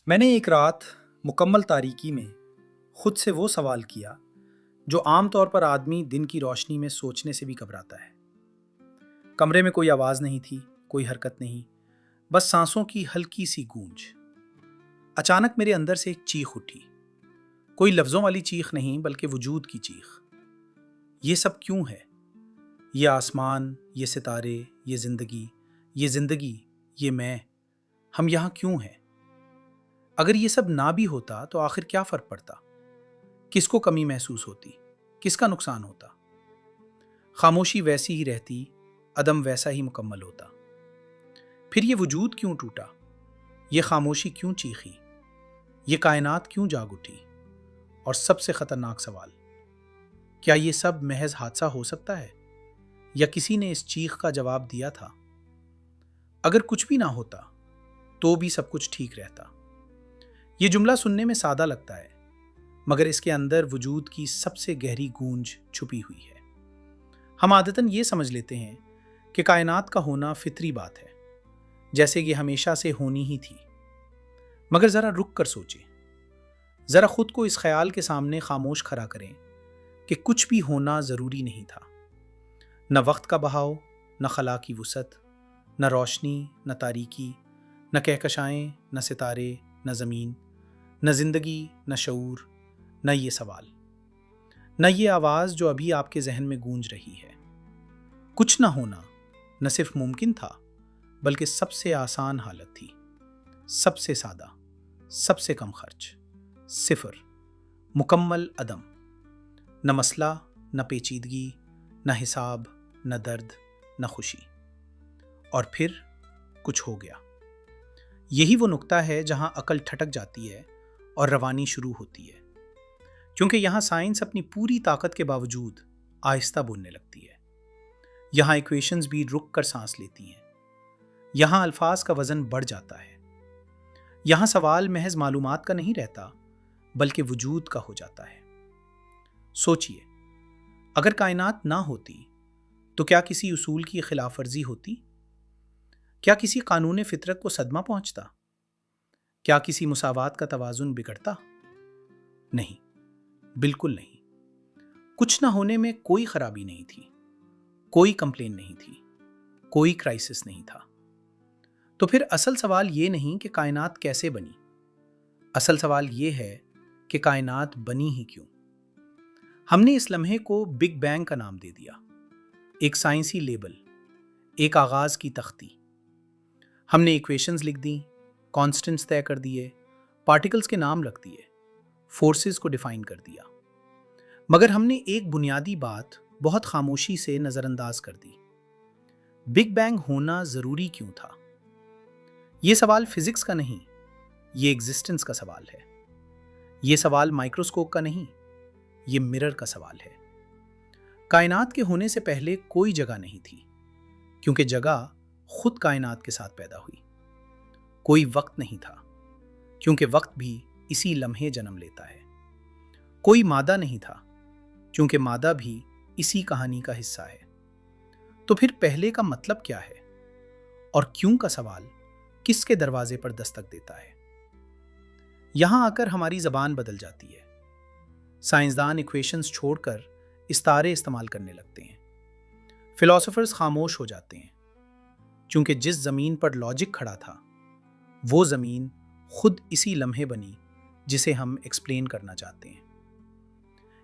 میں نے ایک رات مکمل تاریکی میں خود سے وہ سوال کیا جو عام طور پر آدمی دن کی روشنی میں سوچنے سے بھی گھبراتا ہے۔ کمرے میں کوئی آواز نہیں تھی، کوئی حرکت نہیں، بس سانسوں کی ہلکی سی گونج۔ اچانک میرے اندر سے ایک چیخ اٹھی، کوئی لفظوں والی چیخ نہیں بلکہ وجود کی چیخ۔ یہ سب کیوں ہے؟ یہ آسمان، یہ ستارے، یہ زندگی، یہ میں، ہم یہاں کیوں ہیں؟ اگر یہ سب نہ بھی ہوتا تو آخر کیا فرق پڑتا؟ کس کو کمی محسوس ہوتی؟ کس کا نقصان ہوتا؟ خاموشی ویسی ہی رہتی، عدم ویسا ہی مکمل ہوتا۔ پھر یہ وجود کیوں ٹوٹا؟ یہ خاموشی کیوں چیخی؟ یہ کائنات کیوں جاگ اٹھی؟ اور سب سے خطرناک سوال، کیا یہ سب محض حادثہ ہو سکتا ہے یا کسی نے اس چیخ کا جواب دیا تھا؟ اگر کچھ بھی نہ ہوتا تو بھی سب کچھ ٹھیک رہتا۔ یہ جملہ سننے میں سادہ لگتا ہے، مگر اس کے اندر وجود کی سب سے گہری گونج چھپی ہوئی ہے۔ ہم عادتاً یہ سمجھ لیتے ہیں کہ کائنات کا ہونا فطری بات ہے، جیسے یہ ہمیشہ سے ہونی ہی تھی۔ مگر ذرا رک کر سوچیں، ذرا خود کو اس خیال کے سامنے خاموش کھڑا کریں کہ کچھ بھی ہونا ضروری نہیں تھا۔ نہ وقت کا بہاؤ، نہ خلا کی وسعت، نہ روشنی، نہ تاریکی، نہ کہکشائیں، نہ ستارے، نہ زمین، نہ زندگی، نہ شعور، نہ یہ سوال، نہ یہ آواز جو ابھی آپ کے ذہن میں گونج رہی ہے۔ کچھ نہ ہونا نہ صرف ممکن تھا بلکہ سب سے آسان حالت تھی، سب سے سادہ، سب سے کم خرچ، صفر، مکمل عدم، نہ مسئلہ، نہ پیچیدگی، نہ حساب، نہ درد، نہ خوشی۔ اور پھر کچھ ہو گیا۔ یہی وہ نقطہ ہے جہاں عقل ٹھٹک جاتی ہے اور روانی شروع ہوتی ہے، کیونکہ یہاں سائنس اپنی پوری طاقت کے باوجود آہستہ بولنے لگتی ہے۔ یہاں ایکویشنز بھی رک کر سانس لیتی ہیں۔ یہاں الفاظ کا وزن بڑھ جاتا ہے۔ یہاں سوال محض معلومات کا نہیں رہتا بلکہ وجود کا ہو جاتا ہے۔ سوچئے، اگر کائنات نہ ہوتی تو کیا کسی اصول کی خلاف ورزی ہوتی؟ کیا کسی قانون فطرت کو صدمہ پہنچتا؟ کیا کسی مساوات کا توازن بگڑتا؟ نہیں، بالکل نہیں۔ کچھ نہ ہونے میں کوئی خرابی نہیں تھی، کوئی کمپلین نہیں تھی، کوئی کرائسس نہیں تھا۔ تو پھر اصل سوال یہ نہیں کہ کائنات کیسے بنی، اصل سوال یہ ہے کہ کائنات بنی ہی کیوں؟ ہم نے اس لمحے کو بگ بینگ کا نام دے دیا، ایک سائنسی لیبل، ایک آغاز کی تختی۔ ہم نے ایکویشنز لکھ دیں، کانسٹنٹس طے کر دیے، پارٹیکلز کے نام رکھ دیے، فورسز کو ڈیفائن کر دیا، مگر ہم نے ایک بنیادی بات بہت خاموشی سے نظر انداز کر دی۔ بگ بینگ ہونا ضروری کیوں تھا؟ یہ سوال فزکس کا نہیں، یہ ایگزسٹنس کا سوال ہے۔ یہ سوال مائکروسکوپ کا نہیں، یہ مرر کا سوال ہے۔ کائنات کے ہونے سے پہلے کوئی جگہ نہیں تھی، کیونکہ جگہ خود کائنات کے ساتھ پیدا ہوئی۔ کوئی وقت نہیں تھا، کیونکہ وقت بھی اسی لمحے جنم لیتا ہے۔ کوئی مادہ نہیں تھا، کیونکہ مادہ بھی اسی کہانی کا حصہ ہے۔ تو پھر پہلے کا مطلب کیا ہے؟ اور کیوں کا سوال کس کے دروازے پر دستک دیتا ہے؟ یہاں آ کر ہماری زبان بدل جاتی ہے۔ سائنسدان ایکویشنز چھوڑ کر استعارے استعمال کرنے لگتے ہیں۔ فلاسفرز خاموش ہو جاتے ہیں، کیونکہ جس زمین پر لاجک کھڑا تھا وہ زمین خود اسی لمحے بنی جسے ہم ایکسپلین کرنا چاہتے ہیں۔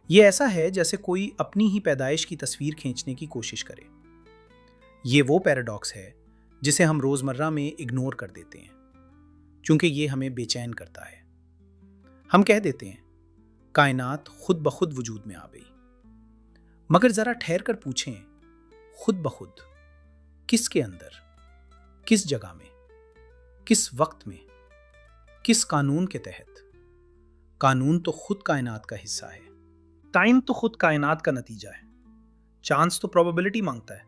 یہ ایسا ہے جیسے کوئی اپنی ہی پیدائش کی تصویر کھینچنے کی کوشش کرے۔ یہ وہ پیراڈاکس ہے جسے ہم روزمرہ میں اگنور کر دیتے ہیں، کیونکہ یہ ہمیں بے چین کرتا ہے۔ ہم کہہ دیتے ہیں کائنات خود بخود وجود میں آ گئی، مگر ذرا ٹھہر کر پوچھیں، خود بخود کس کے اندر، کس جگہ میں، کس وقت میں، کس قانون کے تحت؟ قانون تو خود کائنات کا حصہ ہے، ٹائم تو خود کائنات کا نتیجہ ہے، چانس تو پروبیبلٹی مانگتا ہے،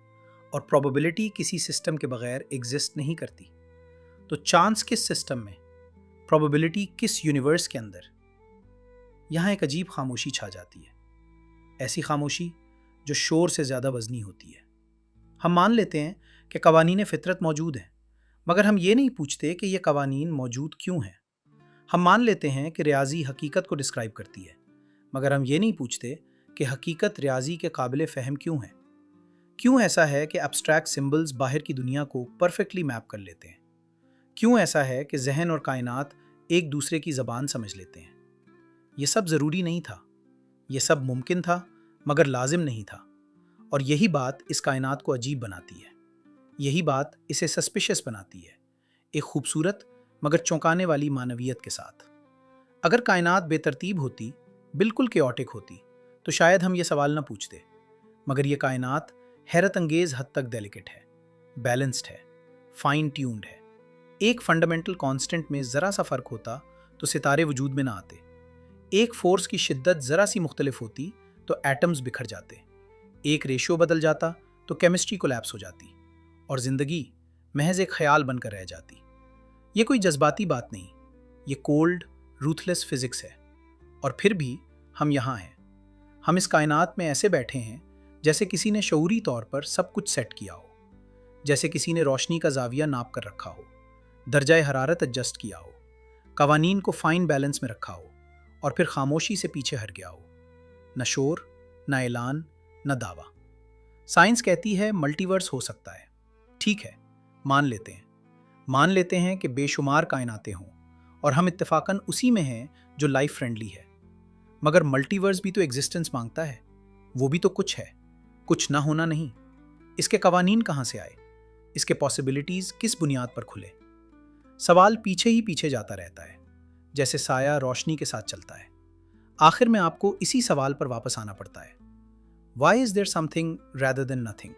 اور پروبیبلٹی کسی سسٹم کے بغیر ایگزسٹ نہیں کرتی۔ تو چانس کس سسٹم میں، پروبیبلٹی کس یونیورس کے اندر؟ یہاں ایک عجیب خاموشی چھا جاتی ہے، ایسی خاموشی جو شور سے زیادہ وزنی ہوتی ہے۔ ہم مان لیتے ہیں کہ قوانین فطرت موجود ہیں، مگر ہم یہ نہیں پوچھتے کہ یہ قوانین موجود کیوں ہیں۔ ہم مان لیتے ہیں کہ ریاضی حقیقت کو ڈسکرائب کرتی ہے، مگر ہم یہ نہیں پوچھتے کہ حقیقت ریاضی کے قابل فہم کیوں ہے؟ کیوں ایسا ہے کہ ایبسٹریکٹ سمبلز باہر کی دنیا کو پرفیکٹلی میپ کر لیتے ہیں؟ کیوں ایسا ہے کہ ذہن اور کائنات ایک دوسرے کی زبان سمجھ لیتے ہیں؟ یہ سب ضروری نہیں تھا، یہ سب ممکن تھا مگر لازم نہیں تھا، اور یہی بات اس کائنات کو عجیب بناتی ہے، یہی بات اسے سسپیشس بناتی ہے، ایک خوبصورت مگر چونکانے والی معنویت کے ساتھ۔ اگر کائنات بے ترتیب ہوتی، بالکل کیوٹک ہوتی، تو شاید ہم یہ سوال نہ پوچھتے، مگر یہ کائنات حیرت انگیز حد تک ڈیلیکٹ ہے، بیلنسڈ ہے، فائن ٹیونڈ ہے۔ ایک فنڈامنٹل کانسٹنٹ میں ذرا سا فرق ہوتا تو ستارے وجود میں نہ آتے، ایک فورس کی شدت ذرا سی مختلف ہوتی تو ایٹمز بکھر جاتے، ایک ریشو بدل جاتا تو کیمسٹری کولیپس ہو جاتی، اور زندگی محض ایک خیال بن کر رہ جاتی۔ یہ کوئی جذباتی بات نہیں، یہ کولڈ روتھلیس فزکس ہے، اور پھر بھی ہم یہاں ہیں۔ ہم اس کائنات میں ایسے بیٹھے ہیں جیسے کسی نے شعوری طور پر سب کچھ سیٹ کیا ہو، جیسے کسی نے روشنی کا زاویہ ناپ کر رکھا ہو، درجہ حرارت ایڈجسٹ کیا ہو، قوانین کو فائن بیلنس میں رکھا ہو، اور پھر خاموشی سے پیچھے ہٹ گیا ہو۔ نہ شور، نہ اعلان، نہ دعویٰ۔ سائنس کہتی ہے ملٹی ورس ہو سکتا ہے، ٹھیک ہے، مان لیتے ہیں کہ بے شمار کائناتیں ہوں، اور ہم اتفاقاً اسی میں ہیں جو لائف فرینڈلی ہے، مگر ملٹی ورس بھی تو ایگزسٹنس مانگتا ہے، وہ بھی تو کچھ ہے، کچھ نہ ہونا نہیں۔ اس کے قوانین کہاں سے آئے؟ اس کے پاسبلٹیز کس بنیاد پر کھلے؟ سوال پیچھے ہی پیچھے جاتا رہتا ہے، جیسے سایہ روشنی کے ساتھ چلتا ہے۔ آخر میں آپ کو اسی سوال پر واپس آنا پڑتا ہے، why is there something rather than nothing?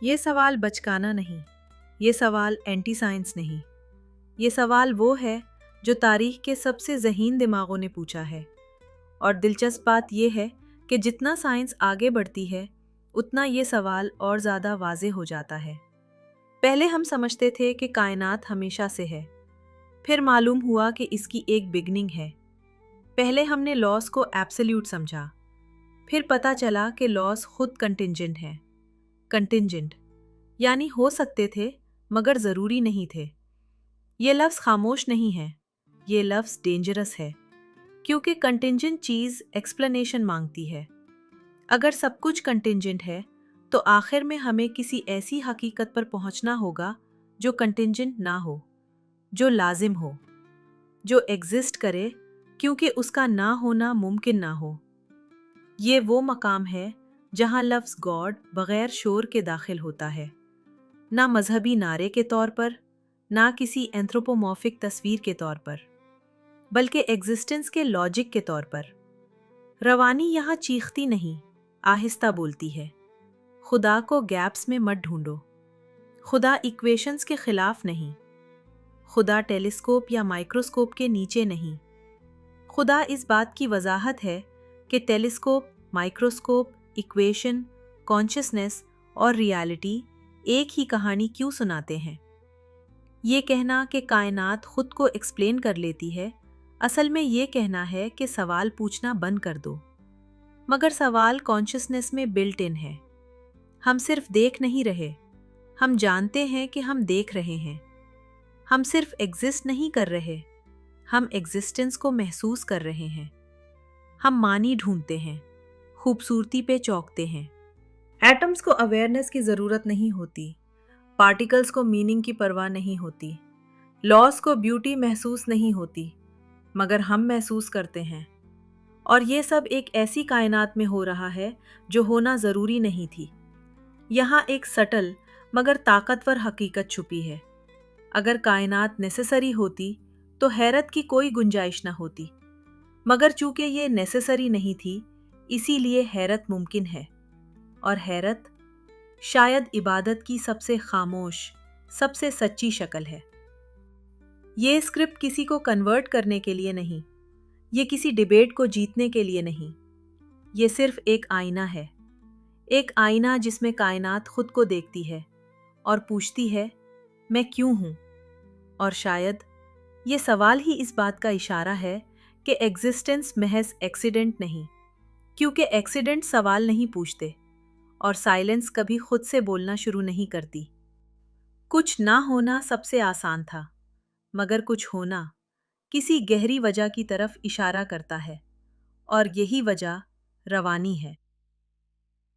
یہ سوال بچکانا نہیں، یہ سوال اینٹی سائنس نہیں، یہ سوال وہ ہے جو تاریخ کے سب سے ذہین دماغوں نے پوچھا ہے۔ اور دلچسپ بات یہ ہے کہ جتنا سائنس آگے بڑھتی ہے اتنا یہ سوال اور زیادہ واضح ہو جاتا ہے۔ پہلے ہم سمجھتے تھے کہ کائنات ہمیشہ سے ہے، پھر معلوم ہوا کہ اس کی ایک بگننگ ہے۔ پہلے ہم نے لاس کو ایبسلیوٹ سمجھا، پھر پتہ چلا کہ لاس خود کنٹنجنٹ ہے۔ کنٹنجنٹ یعنی ہو سکتے تھے مگر ضروری نہیں تھے۔ یہ لفظ خاموش نہیں ہے، یہ لفظ ڈینجرس ہے، کیونکہ کنٹنجنٹ چیز ایکسپلینیشن مانگتی ہے۔ اگر سب کچھ کنٹنجنٹ ہے تو آخر میں ہمیں کسی ایسی حقیقت پر پہنچنا ہوگا جو کنٹنجنٹ نہ ہو، جو لازم ہو، جو ایگزسٹ کرے کیونکہ اس کا نہ ہونا ممکن نہ ہو۔ یہ وہ مقام ہے جہاں لفظ گاڈ بغیر شور کے داخل ہوتا ہے، نہ مذہبی نعرے کے طور پر، نہ کسی اینتھروپومورفک تصویر کے طور پر، بلکہ ایگزسٹنس کے لاجک کے طور پر۔ روانی یہاں چیختی نہیں، آہستہ بولتی ہے۔ خدا کو گیپس میں مت ڈھونڈو، خدا ایکویشنز کے خلاف نہیں، خدا ٹیلیسکوپ یا مائکروسکوپ کے نیچے نہیں۔ خدا اس بات کی وضاحت ہے کہ ٹیلیسکوپ، مائکروسکوپ، ایکویشن، کانشسنس اور ریالٹی ایک ہی کہانی کیوں سناتے ہیں۔ یہ کہنا کہ کائنات خود کو ایکسپلین کر لیتی ہے، اصل میں یہ کہنا ہے کہ سوال پوچھنا بند کر دو۔ مگر سوال کانشسنس میں بلٹ ان ہے۔ ہم صرف دیکھ نہیں رہے، ہم جانتے ہیں کہ ہم دیکھ رہے ہیں۔ ہم صرف ایگزسٹ نہیں کر رہے، ہم ایگزسٹنس کو محسوس کر رہے ہیں۔ ہم معنی ڈھونڈتے ہیں، خوبصورتی پہ چونکتے ہیں۔ ایٹمز کو اویئرنس کی ضرورت نہیں ہوتی، پارٹیکلز کو میننگ کی پرواہ نہیں ہوتی، لاس کو بیوٹی محسوس نہیں ہوتی، مگر ہم محسوس کرتے ہیں۔ اور یہ سب ایک ایسی کائنات میں ہو رہا ہے جو ہونا ضروری نہیں تھی۔ یہاں ایک سٹل مگر طاقتور حقیقت چھپی ہے۔ اگر کائنات نیسیسری ہوتی تو حیرت کی کوئی گنجائش نہ ہوتی، مگر چونکہ یہ نیسیسری نہیں تھی اسی لیے حیرت ممکن ہے، اور حیرت شاید عبادت کی سب سے خاموش، سب سے سچی شکل ہے۔ یہ اسکرپٹ کسی کو کنورٹ کرنے کے لیے نہیں، یہ کسی ڈیبیٹ کو جیتنے کے لیے نہیں، یہ صرف ایک آئینہ ہے، ایک آئینہ جس میں کائنات خود کو دیکھتی ہے اور پوچھتی ہے میں کیوں ہوں۔ اور شاید یہ سوال ہی اس بات کا اشارہ ہے کہ ایگزسٹنس محض ایکسیڈنٹ نہیں، کیونکہ ایکسیڈنٹ سوال نہیں پوچھتے، اور سائلنس کبھی خود سے بولنا شروع نہیں کرتی۔ کچھ نہ ہونا سب سے آسان تھا، مگر کچھ ہونا، کسی گہری وجہ کی طرف اشارہ کرتا ہے، اور یہی وجہ روانی ہے۔